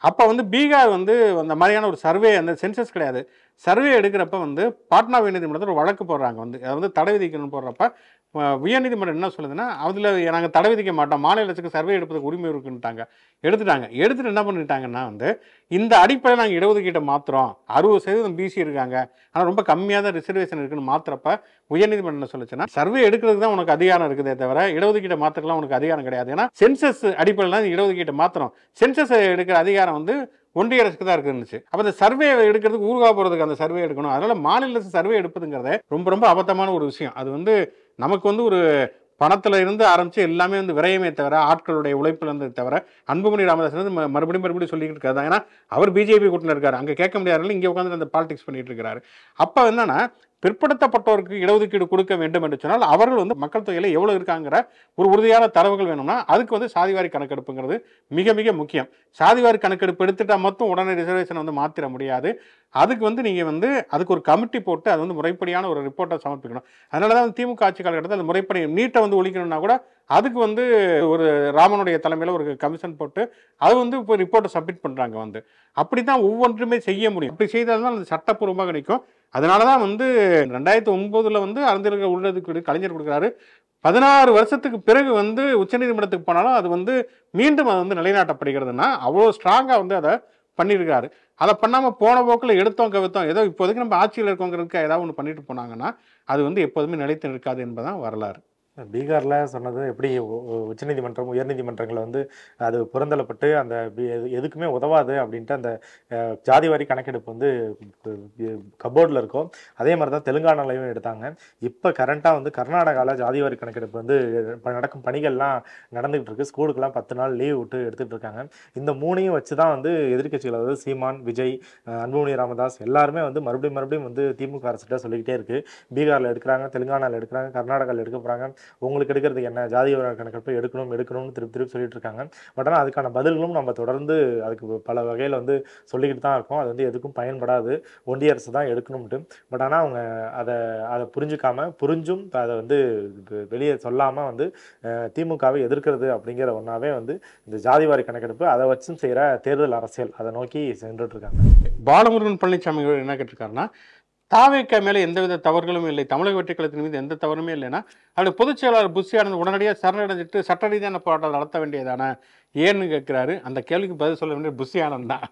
அப்போ வந்து பீகார் வந்து அந்த மாதிரியான ஒரு சர்வே, அந்த சென்சஸ் கிடையாது. சர்வே எடுக்கிறப்ப வந்து பாட்னா உயர்நீதிமன்றத்தில் ஒரு வழக்கு போடுறாங்க. வந்து அதை வந்து தடை விதிக்கணும்னு போடுறப்ப உயர்நீதிமன்றம் என்ன சொல்லுதுன்னா, அதில் நாங்கள் தடை விதிக்க மாட்டோம், மாநில அரசுக்கு சர்வே எடுப்பதுக்கு உரிமை இருக்குன்ட்டாங்க. எடுத்துட்டு என்ன பண்ணிட்டாங்கன்னா வந்து இந்த அடிப்படையில் நாங்கள் இடஒதுக்கீட்டை மாற்றுறோம், 60% BC இருக்காங்க, ஆனால் ரொம்ப கம்மியாக தான் ரிசர்வேஷன் இருக்குன்னு மாத்திரப்ப உயர்நீதிமன்றம் என்ன சொல்லுச்சுன்னா, சர்வே எடுக்கிறதுக்கு தான் உனக்கு அதிகாரம் இருக்குதே தவிர இடஒதுக்கீட்டை மாற்றலாம் உனக்கு அதிகாரம் கிடையாது. ஏன்னா சென்சஸ் அடிப்படையில் தான் இடஒதுக்கீட்டை மாற்றணும். சென்சஸ் எடுக்கிற அதிகாரம் வந்து ஒன்றிய அரசுக்கு தான் இருக்குன்னு. அப்போ அந்த சர்வே எடுக்கிறதுக்கு ஊருகா போகிறதுக்கு அந்த சர்வே எடுக்கணும். அதனால மாநில அரசு சர்வே எடுப்பதுங்கிறத ரொம்ப அபத்தமான ஒரு விஷயம். அது வந்து நமக்கு வந்து ஒரு பணத்தில் இருந்து ஆரம்பித்து எல்லாமே வந்து விரயமே தவிர ஆட்களுடைய உழைப்பில் இருந்தது தவிர அன்புமணி ராமதாஸ் வந்து மறுபடியும் சொல்லிக்கிட்டு இருக்காரு தான். ஏன்னா அவர் BJP கூட்டில் இருக்காரு, அங்கே கேட்க முடியாதுனால இங்கே உட்காந்து அந்த பாலிடிக்ஸ் பண்ணிட்டு இருக்காரு. அப்போ என்னன்னா பிற்படுத்தப்பட்டோருக்கு இடஒதுக்கீடு கொடுக்க வேண்டும் என்று சொன்னால் அவர்கள் வந்து மக்கள் தொகையில் எவ்வளவு இருக்காங்கிற ஒரு உறுதியான தரவுகள் வேணும்னா அதுக்கு வந்து சாதிவாரி கணக்கெடுப்புங்கிறது மிக மிக முக்கியம். சாதிவாரி கணக்கெடுப்பு எடுத்துட்டா மட்டும் உடனே ரிசர்வேஷன் வந்து மாற்றிட முடியாது. அதுக்கு வந்து நீங்கள் வந்து அதுக்கு ஒரு கமிட்டி போட்டு அது வந்து முறைப்படியான ஒரு ரிப்போர்ட்டை சமர்ப்பிக்கணும். அதனால தான் திமுக ஆட்சி காலகட்டத்தில் அந்த முறைப்படி நீட்டை வந்து ஒழிக்கணும்னா கூட அதுக்கு வந்து ஒரு ராமனுடைய தலைமையில் ஒரு கமிஷன் போட்டு அது வந்து இப்போ ரிப்போர்ட்டை சப்மிட் பண்ணுறாங்க. வந்து அப்படி தான் ஒவ்வொன்றுமே செய்ய முடியும். அப்படி செய்தால் தான் அது சட்டப்பூர்வமாக கிடைக்கும். அதனால தான் வந்து 2009 வந்து அறிஞர்கள் உள்ளதுக்கு கலைஞர் கொடுக்குறாரு. 16 வருஷத்துக்கு பிறகு வந்து உச்சநீதிமன்றத்துக்கு போனாலும் அது வந்து மீண்டும் அது வந்து நிலைநாட்டப்படுகிறதுனா அவ்வளோ ஸ்ட்ராங்காக வந்து அதை பண்ணியிருக்காரு. அதை பண்ணாமல் போன போக்கில் எடுத்தோம் கவித்தோம் ஏதோ இப்போதைக்கு நம்ம ஆட்சியில் இருக்கோங்கிறதுக்கு ஏதாவது ஒன்று பண்ணிட்டு போனாங்கன்னா அது வந்து எப்போதுமே நிலைத்து நிற்காது என்பதுதான் வரலாறு. பீகார்ல சொன்னது எப்படி உச்சநீதிமன்றம் உயர்நீதிமன்றங்களை வந்து அது புறந்தள்ளப்பட்டு அந்த எதுக்குமே உதவாது அப்படின்ட்டு அந்த ஜாதிவாரி கணக்கெடுப்பு வந்து கபோர்டில் இருக்கும். அதே மாதிரி தான் தெலுங்கானாலையும் எடுத்தாங்க. இப்போ கரண்டாக வந்து கர்நாடகாவில் ஜாதிவாரி கணக்கெடுப்பு வந்து நடக்கும் பணிகள்லாம் நடந்துகிட்டு இருக்கு. ஸ்கூலுக்கெல்லாம் 10 நாள் லீவ் விட்டு எடுத்துகிட்டு இருக்காங்க. இந்த மூணையும் வச்சு தான் வந்து எதிர்கட்சிகள் அதாவது சீமான், விஜய், அன்புமணி ராமதாஸ் எல்லாருமே வந்து மறுபடியும் வந்து திமுக அரசிட்ட சொல்லிக்கிட்டே இருக்கு. பீகாரில் எடுக்கிறாங்க, தெலுங்கானாவில் எடுக்கிறாங்க, கர்நாடகாவில் எடுக்க போகிறாங்க. உங்களுக்கு எடுக்கிறது என்ன, ஜாதிவாரி கணக்கெடுப்பு எடுக்கணும்னு திருப்பி சொல்லிட்டு இருக்காங்க. பட் ஆனால் அதுக்கான பதில்களும் நம்ம தொடர்ந்து அதுக்கு பல வகையில் வந்து சொல்லிக்கிட்டு தான் இருக்கோம். அது வந்து எதுக்கும் பயன்படாது, ஒன்றிய அரசு தான் எடுக்கணும்ட்டு. பட் ஆனால் அவங்க அதை புரிஞ்சும் அதை வந்து வெளியே சொல்லாமல் வந்து திமுகவை எதிர்க்கிறது அப்படிங்கிற ஒன்றாவே வந்து இந்த ஜாதிவாரி கணக்கெடுப்பு அதை வச்சும் செய்கிற தேர்தல் அரசியல் அதை நோக்கி சென்றுட்டு இருக்காங்க. பாலமுருகன் பழனிசாமி என்ன கேட்டிருக்காருன்னா, தாவேக்கா மேலே எந்தவித தவறுகளும் இல்லை, தமிழக வெற்றி கழகத்தின் மீது எந்த தவறுமே இல்லைன்னா அப்படி பொதுச் செயலாளர் புஷியானது உடனடியாக சரணடைஞ்சிட்டு சட்ட ரீதியான போராட்டம் நடத்த வேண்டியதானே ஏன்னு கேட்குறாரு. அந்த கேள்விக்கு பதில் சொல்ல வேண்டிய புஷியானந்த் தான்.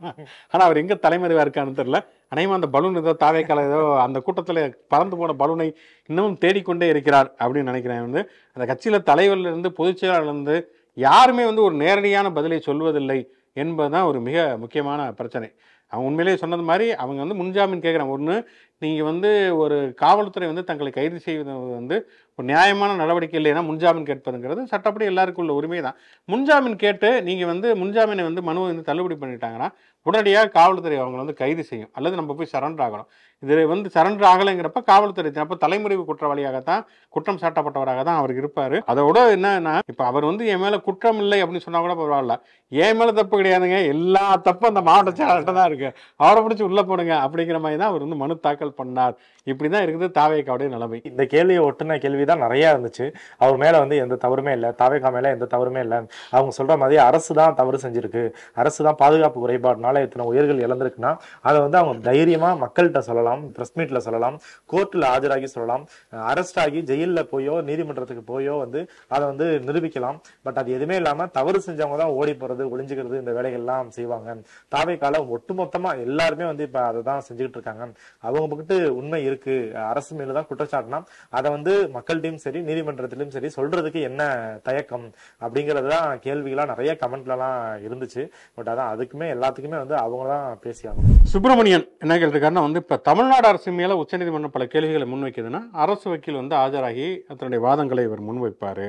ஆனால் அவர் எங்கே தலைமறைவாக இருக்கான்னு தெரியல. அனைவரும் அந்த பலூன் ஏதோ தாவேக்கால ஏதோ அந்த கூட்டத்தில் பறந்து போன பலூனை இன்னமும் தேடிக்கொண்டே இருக்கிறார் அப்படின்னு நினைக்கிறேன். வந்து அந்த கட்சியில் தலைவர்லேருந்து பொதுச் செயலாளர்லேருந்து யாருமே வந்து ஒரு நேரடியான பதிலை சொல்வதில்லை என்பதுதான் ஒரு மிக முக்கியமான பிரச்சனை. அவங்க உண்மையிலேயே சொன்னது மாதிரி அவங்க வந்து முன்ஜாமீன் கேட்குறாங்க. ஒன்று, நீங்கள் வந்து ஒரு காவல்துறை வந்து தங்களை கைது செய்வது வந்து ஒரு நியாயமான நடவடிக்கை இல்லைன்னா முன்ஜாமீன் கேட்பதுங்கிறது சட்டப்படி எல்லாருக்கும் உள்ள உரிமை தான். முன்ஜாமீன் கேட்டு நீங்கள் வந்து முன்ஜாமீனை வந்து மனுவை வந்து தள்ளுபடி பண்ணிட்டாங்கன்னா உடனடியாக காவல்துறை அவங்களை வந்து கைது செய்யும், அல்லது நம்ம போய் சரண்டர் ஆகணும். இது வந்து சரண்டர் ஆகலைங்கிறப்ப காவல்துறை அப்போ தலைமுறைவு குற்றவாளியாகத்தான், குற்றம் சாட்டப்பட்டவராக தான் அவர் இருப்பார். அதோட என்னன்னா, இப்போ அவர் வந்து என் மேலே குற்றம் இல்லை அப்படின்னு சொன்னால் கூட பரவாயில்ல, என் மேலே தப்பு கிடையாதுங்க, எல்லா தப்பும் அந்த மாவட்ட செயலாளர்கிட்ட தான் இருக்கு, அவரை பிடிச்சி உள்ளே போடுங்க அப்படிங்கிற மாதிரி தான் அவர் வந்து மனு தாக்கல் பண்ணார். இப்படி தான் இருக்குது தாவேக்காவுடைய நிலைமை. இந்த கேள்வியை ஒட்டுன கேள்வி தான் நிறையா இருந்துச்சு. அவர் மேலே வந்து எந்த தவறுமே இல்லை, தாவேக்கா மேலே எந்த தவறுமே இல்லை, அவங்க சொல்கிற மாதிரி அரசு தான் தவறு செஞ்சுருக்கு, அரசு தான் பாதுகாப்பு குறைபாடுனால இத்தனை உயிர்கள் இழந்திருக்குன்னா அதை வந்து அவங்க தைரியமாக மக்கள்கிட்ட சொல்லலாம், ப்ரெஸ் மீட்டில் சொல்லலாம், கோர்ட்டில் ஆஜராகி சொல்லலாம், அரெஸ்ட் ஆகி ஜெயிலில் போயோ நீதிமன்றத்துக்கு போயோ வந்து அதை வந்து நிரூபிக்கலாம். பட் அது எதுவுமே இல்லாமல் தவறு செஞ்சவங்க தான் ஓடி போகிறது, ஒளிஞ்சுக்கிறது, இந்த வேலைகள்லாம் செய்வாங்க. தாவேக்கால ஒட்டுமொத்தமாக எல்லாருமே வந்து இப்போ அதை தான் செஞ்சுக்கிட்டு இருக்காங்க. அவங்க பக்கிட்டு உண்மை இருக்கு, அரசு மேல தான் குற்றச்சாட்டுனா அதை வந்து மக்கள்கிட்டையும் சரி நீதிமன்றத்திலும் சரி சொல்றதுக்கு என்ன தயக்கம் அப்படிங்கிறது தான் கேள்விகளா நிறைய கமெண்ட்லாம் இருந்துச்சு. பட் அதான் அதுக்குமே எல்லாத்துக்குமே வந்து அவங்க தான் பேசியாகும். சுப்பிரமணியன் என்ன கேட்டிருக்காருன்னா, வந்து இப்போ தமிழ்நாடு அரசு மேலே உச்சநீதிமன்றம் பல கேள்விகளை முன்வைக்குதுன்னா அரசு வக்கீல் வந்து ஆஜராகி அதனுடைய வாதங்களை இவர் முன்வைப்பார்.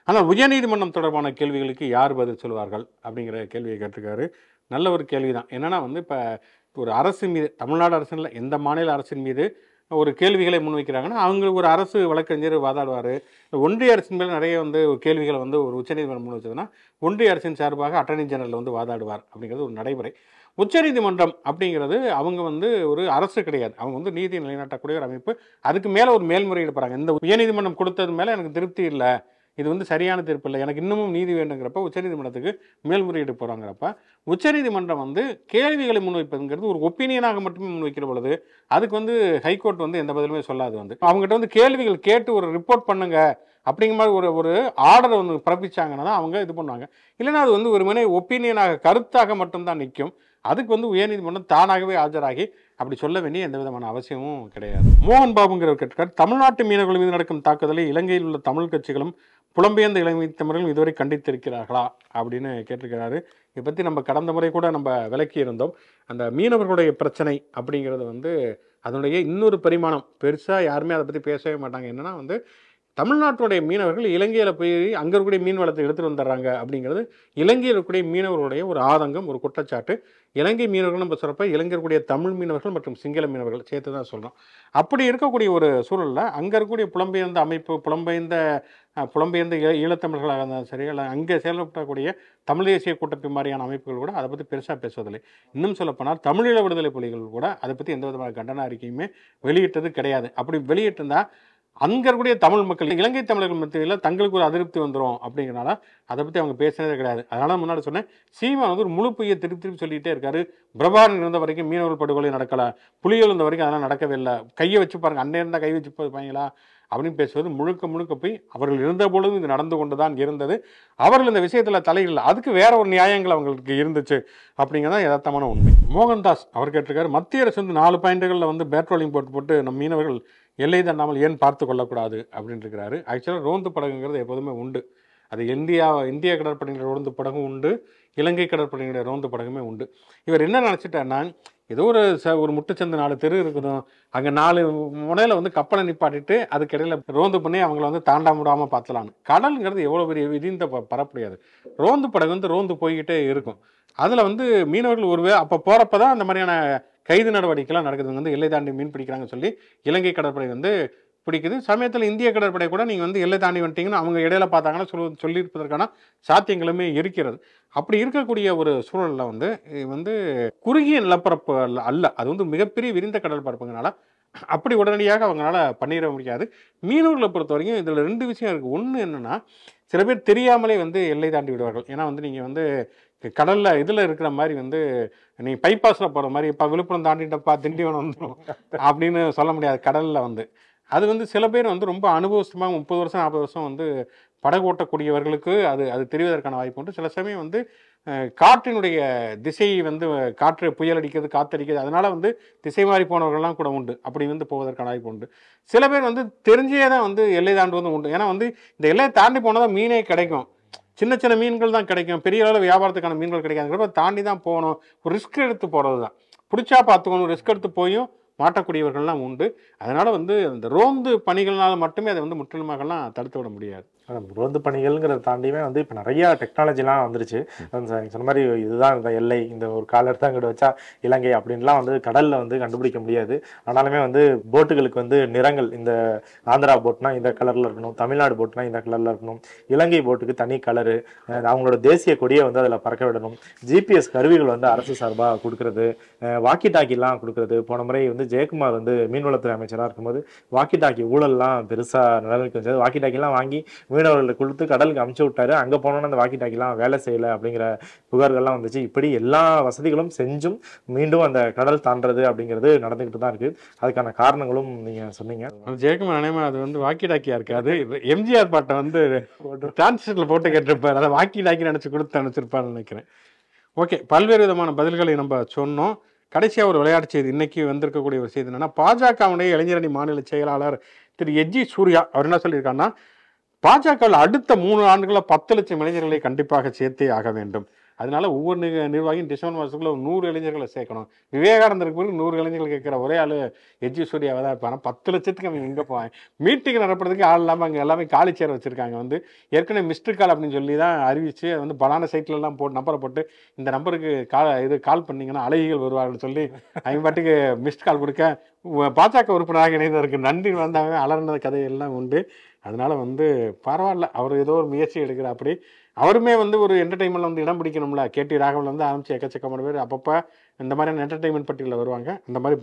ஆனால் உயர்நீதிமன்றம் தொடர்பான கேள்விகளுக்கு யார் பதில் சொல்வார்கள் அப்படிங்கிற கேள்வியை கேட்டிருக்காரு. நல்ல ஒரு கேள்வி தான். என்னன்னா வந்து இப்போ ஒரு அரசு மீது, தமிழ்நாடு அரசில் எந்த மாநில அரசின் மீது ஒரு கேள்விகளை முன்வைக்கிறாங்கன்னா அவங்க ஒரு அரசு வழக்கறிஞர் வாதாடுவார். ஒன்றிய அரசின் மேலே நிறைய வந்து கேள்விகளை வந்து ஒரு உச்சநீதிமன்றம் முன் வச்சதுன்னா ஒன்றிய அரசின் சார்பாக அட்டர்னி ஜெனரல் வந்து வாதாடுவார் அப்படிங்கிறது ஒரு நடைமுறை. உச்சநீதிமன்றம் அப்படிங்கிறது அவங்க வந்து ஒரு அரசு கிடையாது, அவங்க வந்து நீதி நிலைநாட்டக்கூடிய ஒரு அமைப்பு. அதுக்கு மேலே ஒரு மேல்முறையீடு போகிறாங்க. இந்த உயர்நீதிமன்றம் கொடுத்தது மேலே எனக்கு திருப்தி இல்லை, இது வந்து சரியான தீர்ப்பு இல்லை, எனக்கு இன்னமும் நீதி வேண்டுங்கிறப்ப உச்சநீதிமன்றத்துக்கு மேல்முறையீடு போகிறாங்கிறப்ப உச்சநீதிமன்றம் வந்து கேள்விகளை முன்வைப்பதுங்கிறது ஒரு ஒப்பீனியனாக மட்டுமே முன்வைக்கிற பொழுது அதுக்கு வந்து ஹைகோர்ட் வந்து எந்த பதிலுமே சொல்லாது. வந்து அவங்ககிட்ட வந்து கேள்விகள் கேட்டு ஒரு ரிப்போர்ட் பண்ணுங்க அப்படிங்கிற மாதிரி ஒரு ஆர்டரை வந்து பிறப்பிச்சாங்கன்னா தான் அவங்க இது பண்ணுவாங்க. இல்லைன்னா அது வந்து ஒரு மணி ஒப்பீனியனாக கருத்தாக மட்டும்தான் நிற்கும். அதுக்கு வந்து உயர்நீதிமன்றம் தானாகவே ஆஜராகி அப்படி சொல்ல வேண்டிய எந்த விதமான அவசியமும் கிடையாது. மோகன் பாபுங்கிறவர் கேட்டிருக்கார், தமிழ்நாட்டு மீனவர்கள் மீது நடக்கும் தாக்குதலை இலங்கையில் உள்ள தமிழ் கட்சிகளும் புலம்பெயர்ந்த இலங்கை தமிழர்களும் இதுவரை கண்டித்திருக்கிறார்களா அப்படின்னு கேட்டிருக்கிறாரு. இதை பற்றி நம்ம கடந்த முறை கூட நம்ம விளக்கி இருந்தோம். அந்த மீனவர்களுடைய பிரச்சனை அப்படிங்கிறது வந்து அதனுடைய இன்னொரு பரிமாணம் பெருசாக யாருமே அதை பற்றி பேசவே மாட்டாங்க. என்னன்னா வந்து தமிழ்நாட்டுடைய மீனவர்கள் இலங்கையில் போய் அங்கே இருக்கக்கூடிய மீன் வளத்தை எடுத்துகிட்டு வந்துடுறாங்க அப்படிங்கிறது இலங்கையில் இருக்கக்கூடிய மீனவர்களுடைய ஒரு ஆதங்கம், ஒரு குற்றச்சாட்டு. இலங்கை மீனவர்கள் நம்ம சொல்கிறப்ப இலங்கை இருக்கக்கூடிய தமிழ் மீனவர்கள் மற்றும் சிங்கள மீனவர்கள் சேர்த்து தான் சொல்கிறோம். அப்படி இருக்கக்கூடிய ஒரு சூழலில் அங்கே இருக்கக்கூடிய புலம்பெயர்ந்த அமைப்பு, புலம்பெயர்ந்த ஈழத்தமிழர்களாக இருந்தாலும் சரி, இல்லை அங்கே செயல்படக்கூடிய தமிழ் தேசிய கூட்டமைப்பு மாதிரியான அமைப்புகள் கூட அதை பற்றி பெருசாக பேசுவதில்லை. இன்னும் சொல்லப்போனால் தமிழீழ விடுதலை புலிகள் கூட அதை பற்றி எந்த விதமான கண்டன அறிக்கையுமே வெளியிட்டது கிடையாது. அப்படி வெளியிட்டிருந்தால் அங்கே இருக்கக்கூடிய தமிழ் மக்கள், இலங்கை தமிழர்கள் மத்தியில் தங்களுக்கு ஒரு அதிருப்தி வந்துடும் அப்படிங்கிறனால அதை பற்றி அவங்க பேசுனதே கிடையாது. அதனால் முன்னாடி சொன்னேன், சீமான் வந்து ஒரு முழு பொய்யை திருப்பி சொல்லிகிட்டே இருக்காரு. பிரபாகரன் இருந்த வரைக்கும் மீனவர்கள் படுகொலை நடக்கலை, புலிகள் இருந்த வரைக்கும் அதெல்லாம் நடக்கவே இல்லை, கையை வச்சு பாருங்க, அண்ணன் இருந்தால் கை வச்சு போய்ப்பாங்களா அப்படின்னு பேசுவது முழுக்க போய் அவர்கள் இருந்த பொழுதும் இது நடந்து கொண்டு தான் இருந்தது. அவர்கள் இந்த விஷயத்தில் தலையிடல, அதுக்கு வேற ஒரு நியாயங்கள் அவங்களுக்கு இருந்துச்சு அப்படிங்கிறதான் யதார்த்தமான உண்மை. மோகன்தாஸ் அவர் கேட்டிருக்காரு, மத்திய அரசு வந்து 4 பாயிண்ட்டுகளில் வந்து பேட்ரோலிங் போட்டு நம் மீனவர்கள் எல்லை தாண்டாமல் ஏன் பார்த்து கொள்ளக்கூடாது அப்படின்னு இருக்கிறாரு. ஆக்சுவலாக ரோந்து படகுங்கிறது எப்போதுமே உண்டு. அது இந்திய கடற்படையினுடைய ரோந்து படகும் உண்டு, இலங்கை கடற்படையினுடைய ரோந்து படகுமே உண்டு. இவர் என்ன நினச்சிட்டாருன்னா, ஏதோ ஒரு முட்டுச்சந்து 4 தெரு இருக்குதும், அங்கே 4 முனையில் வந்து கப்பலை நிப்பாட்டிட்டு அதுக்கிடையில் ரோந்து பண்ணி அவங்கள வந்து தாண்டா விடாமல் பார்த்தலான்னு. கடலுங்கிறது எவ்வளோ பெரிய விதிந்த பரப்படியாது. ரோந்து படகு வந்து ரோந்து போய்கிட்டே இருக்கும். அதில் வந்து மீனவர்கள் அப்போ போகிறப்ப தான் அந்த மாதிரியான கைது நடவடிக்கைலாம் நடக்குது. வந்து எல்லை தாண்டி மீன் பிடிக்கிறாங்கன்னு சொல்லி இலங்கை கடற்படை வந்து பிடிக்குது. சமயத்தில் இந்திய கடற்படை கூட நீங்கள் வந்து எல்லை தாண்டி வந்துட்டீங்கன்னு அவங்க இடையில பார்த்தாங்கன்னா சொல்லியிருப்பதற்கான சாத்தியங்களுமே இருக்கிறது. அப்படி இருக்கக்கூடிய ஒரு சூழலில் வந்து குறுகிய நிலப்பரப்பு அல்ல, அது வந்து மிகப்பெரிய விரிந்த கடல் பரப்புங்கனால அப்படி உடனடியாக அவங்களால பண்ணிட முடியாது. மீனவர்களை பொறுத்த வரைக்கும் இதில் 2 விஷயம் இருக்குது. ஒன்று என்னென்னா, சில பேர் தெரியாமலே வந்து எல்லை தாண்டி விடுவார்கள். ஏன்னா வந்து நீங்கள் வந்து கடலில் இதில் இருக்கிற மாதிரி வந்து நீங்கள் பைபாஸில் போகிற மாதிரி இப்போ விழுப்புரம் தாண்டிட்டப்பா திண்டிவனம் வந்துடும் அப்படின்னு சொல்ல முடியாது. கடலில் வந்து அது வந்து சில பேர் வந்து ரொம்ப அனுபவமாக 30 வருஷம் 40 வருஷம் வந்து படகு ஓட்டக்கூடியவர்களுக்கு அது தெரிவதற்கான வாய்ப்பு உண்டு. சில சமயம் வந்து காற்றினுடைய திசை வந்து காற்று புயல் அடிக்கிறது, காற்றடிக்கிறது, அதனால் வந்து திசை மாறி போனவர்கள்லாம் கூட உண்டு. அப்படி வந்து போவதற்கான வாய்ப்பு உண்டு. சில பேர் வந்து தெரிஞ்சே தான் வந்து எல்லை தாண்டுவதும் உண்டு. ஏன்னா வந்து இந்த எல்லையை தாண்டி போனால் தான் மீனே கிடைக்கும், சின்ன மீன்கள் தான் கிடைக்கும், பெரிய அளவில் வியாபாரத்துக்கான மீன்கள் கிடைக்காதுங்கிறப்ப தாண்டி தான் போகணும். ஒரு ரிஸ்க் எடுத்து போகிறது தான், பிடிச்சா பார்த்துக்கணும். ரிஸ்க் எடுத்து போயும் மாட்டக்கூடியவர்கள்லாம் உண்டு. அதனால் வந்து இந்த ரோந்து பணிகள்னால மட்டுமே அதை வந்து முற்றிலுமாகலாம் தடுத்து விட முடியாது. ரோந்து பணிகள்ங்கிறத தாண்டியுமே வந்து இப்போ நிறையா டெக்னாலஜிலாம் வந்துருச்சு. நீங்கள் சொன்ன மாதிரி இதுதான் இந்த எல்லை, இந்த ஒரு கால் எடுத்து அங்கிட்ட வச்சா இலங்கை அப்படின்லாம் வந்து கடலில் வந்து கண்டுபிடிக்க முடியாது. ஆனாலுமே வந்து போட்டுகளுக்கு வந்து நிறங்கள், இந்த ஆந்திரா போட்னா இந்த கலரில் இருக்கணும், தமிழ்நாடு போட்னா இந்த கலரில் இருக்கணும், இலங்கை போட்டுக்கு தனி கலரு, அவங்களோட தேசிய கொடியை வந்து அதில் பறக்க விடணும், ஜிபிஎஸ் கருவிகள் வந்து அரசு சார்பாக கொடுக்கறது, வாக்கி டாக்கிலாம் கொடுக்கறது. போன முறை வந்து ஜெயக்குமார் வந்து மீன்வளத்துறை அமைச்சராக இருக்கும்போது வாக்கி டாக்கி ஊழல்லாம் பெருசாக நிலவுக்கு வந்தது. வாக்கி டாக்கிலாம் வாங்கி மீனவர்களுக்கு கொடுத்து கடலுக்கு அமுச்சு விட்டாரு. அங்கே போனோன்னா அந்த வாக்கி டாக்கிலாம் வேலை செய்யலை அப்படிங்கிற புகார்கள்லாம் வந்துச்சு. இப்படி எல்லா வசதிகளும் செஞ்சும் மீண்டும் அந்த கடல் தாண்டது அப்படிங்கிறது நடந்துக்கிட்டு தான் இருக்குது. அதுக்கான காரணங்களும் நீங்கள் சொன்னீங்க. ஜெயக்குமார் அனைமா அது வந்து வாக்கி டாக்கியாக இருக்காது. எம்ஜிஆர் பாட்டை வந்து டிரான்ஸ்லேட்டரில் போட்டு கேட்டிருப்பார், அதை வாக்கி டாக்கி நினச்சி கொடுத்து அனுப்பிச்சிருப்பாருன்னு நினைக்கிறேன். ஓகே, பல்வேறு விதமான பதில்களை நம்ம சொன்னோம். கடைசியாக ஒரு விளையாட்டு செய்தி, இன்னைக்கு வந்திருக்கக்கூடிய ஒரு செய்தி என்னன்னா, பாஜகவுடைய இளைஞரணி மாநில செயலாளர் திரு எஜ்ஜி சூர்யா அவர் என்ன சொல்லியிருக்காருன்னா, பாஜகவில் அடுத்த 3 ஆண்டுகளில் 10 லட்சம் இளைஞர்களை கண்டிப்பாக சேர்த்தே ஆக வேண்டும். அதனால ஒவ்வொரு நிர்வாகியும் டிசம்பர் மாதத்துக்குள்ள 100 இளைஞர்களை சேர்க்கணும். விவேகானந்தருக்கு பிறகு 100 இளைஞர்கள் கேட்குற ஒரே ஆள் எஜ்ஜி சூர்யாவை தான் இருப்பாங்க. 10 லட்சத்துக்கு அவங்க எங்கே போவாங்க? மீட்டிங் நடப்புறதுக்கு ஆள் இல்லாமல் அங்கே எல்லாமே காலி சேர் வச்சுருக்காங்க. வந்து ஏற்கனவே மிஸ்டு கால் அப்படின்னு சொல்லி தான் அறிவிச்சு அது வந்து பலான சைட்லலாம் போட்டு நம்பரை போட்டு இந்த நம்பருக்கு கால் பண்ணிங்கன்னா அழகிகள் வருவாங்கன்னு சொல்லி அவங்க பாட்டுக்கு மிஸ்டு கால் கொடுக்க பாஜக உறுப்பினராக இணைந்ததற்கு நன்றி வந்தாங்க அலர்ந்த கதையெல்லாம் உண்டு. அதனால வந்து பரவாயில்ல, அவர் ஏதோ ஒரு முயற்சி எடுக்கிற. அப்படி அவருமே வந்து ஒரு என்டர்டைன்மெண்ட்ல வந்து இடம் பிடிக்கணும்ல. கேடி ராகவன் வந்து ஆரம்பிச்சு எக்கச்சக்கமான பேர் அப்பப்போ இந்த மாதிரியான என்டர்டைன்மெண்ட் பட்டியலில் வருவாங்க. அந்த மாதிரி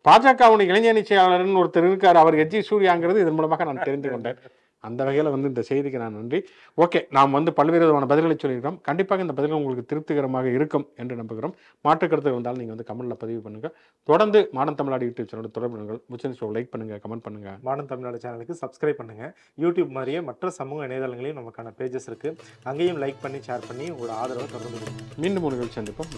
பாஜகவுடைய இளைஞரணி செயலாளர்னு ஒருத்தர் இருக்கார், அவர் எஜ்ஜி சூர்யாங்கிறது இதன் மூலமாக நான் தெரிந்து கொண்டேன். அந்த வகையில் வந்து இந்த செய்திக்கு நான் நன்றி. ஓகே, நாம் வந்து பல்வேறு விதமான பதில்களை சொல்லியிருக்கிறோம். கண்டிப்பாக இந்த பதில்கள் உங்களுக்கு திருப்திகரமாக இருக்கும் என்று நம்புகிறோம். மாற்று கருத்து இருந்தாலும் நீங்கள் வந்து கமெண்ட்டில் பதிவு பண்ணுங்கள். தொடர்ந்து மாடர்ன் தமிழ்நாடு யூடியூப் சேனலோட தொடர்புகள் முச்சன் ஷோ லைக் பண்ணுங்கள், கமெண்ட் பண்ணுங்கள். மாடர்ன் தமிழ்நாடு சேனலுக்கு சப்ஸ்கிரைப் பண்ணுங்கள். யூடியூப் மாதிரியே மற்ற சமூக இணையதளங்களையும் நமக்கான பேஜஸ் இருக்குது, அங்கேயும் லைக் பண்ணி ஷேர் பண்ணி உங்களோட ஆதரவை தொடர்ந்து கொடுங்க. மீண்டும் ஒரு நிகழ்ச்சி சந்திப்போம்.